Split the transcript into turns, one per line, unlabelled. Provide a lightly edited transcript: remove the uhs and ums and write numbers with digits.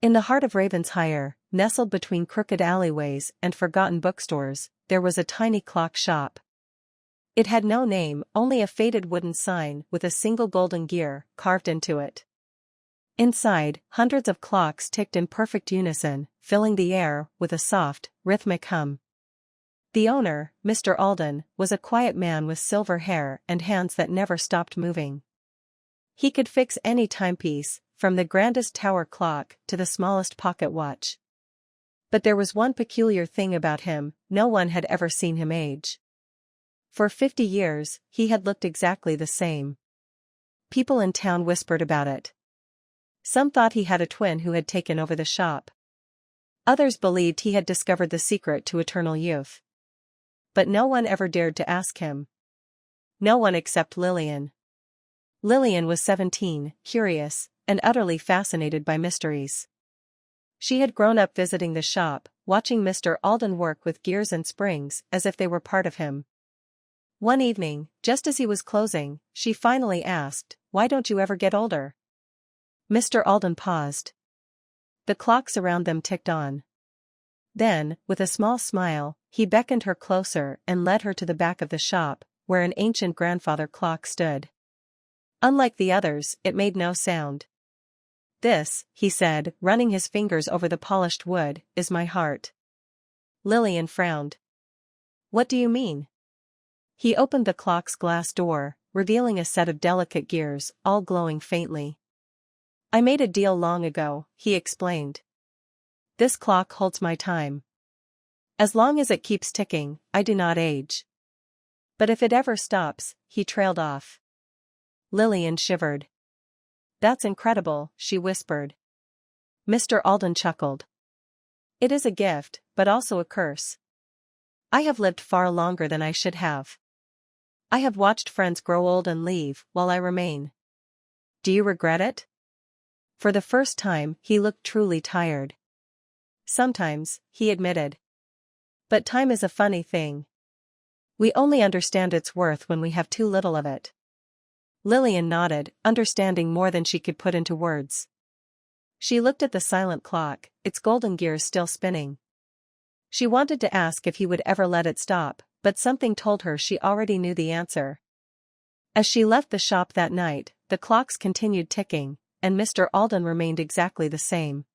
In the heart of Ravensshire, nestled between crooked alleyways and forgotten bookstores, there was a tiny clock shop. It had no name, only a faded wooden sign with a single golden gear carved into it. Inside, hundreds of clocks ticked in perfect unison, filling the air with a soft, rhythmic hum. The owner, Mr. Alden, was a quiet man with silver hair and hands that never stopped moving. He could fix any timepiece, from the grandest tower clock to the smallest pocket watch. But there was one peculiar thing about him: no one had ever seen him age. For 50 years, he had looked exactly the same. People in town whispered about it. Some thought he had a twin who had taken over the shop. Others believed he had discovered the secret to eternal youth. But no one ever dared to ask him. No one except Lillian. Lillian was 17, curious, and utterly fascinated by mysteries. She had grown up visiting the shop, watching Mr. Alden work with gears and springs as if they were part of him. One evening, just as he was closing, she finally asked, "Why don't you ever get older?" Mr. Alden paused. The clocks around them ticked on. Then, with a small smile, he beckoned her closer and led her to the back of the shop, where an ancient grandfather clock stood. Unlike the others, it made no sound. "This," he said, running his fingers over the polished wood, "is my heart." Lillian frowned. "What do you mean?" He opened the clock's glass door, revealing a set of delicate gears, all glowing faintly. "I made a deal long ago," he explained. "This clock holds my time. As long as it keeps ticking, I do not age. But if it ever stops," he trailed off. Lillian shivered. "That's incredible," she whispered. Mr. Alden chuckled. "It is a gift, but also a curse. I have lived far longer than I should have. I have watched friends grow old and leave, while I remain. Do you regret it?" For the first time, he looked truly tired. "Sometimes," he admitted. "But time is a funny thing. We only understand its worth when we have too little of it." Lillian nodded, understanding more than she could put into words. She looked at the silent clock, its golden gears still spinning. She wanted to ask if he would ever let it stop, but something told her she already knew the answer. As she left the shop that night, the clocks continued ticking, and Mr. Alden remained exactly the same.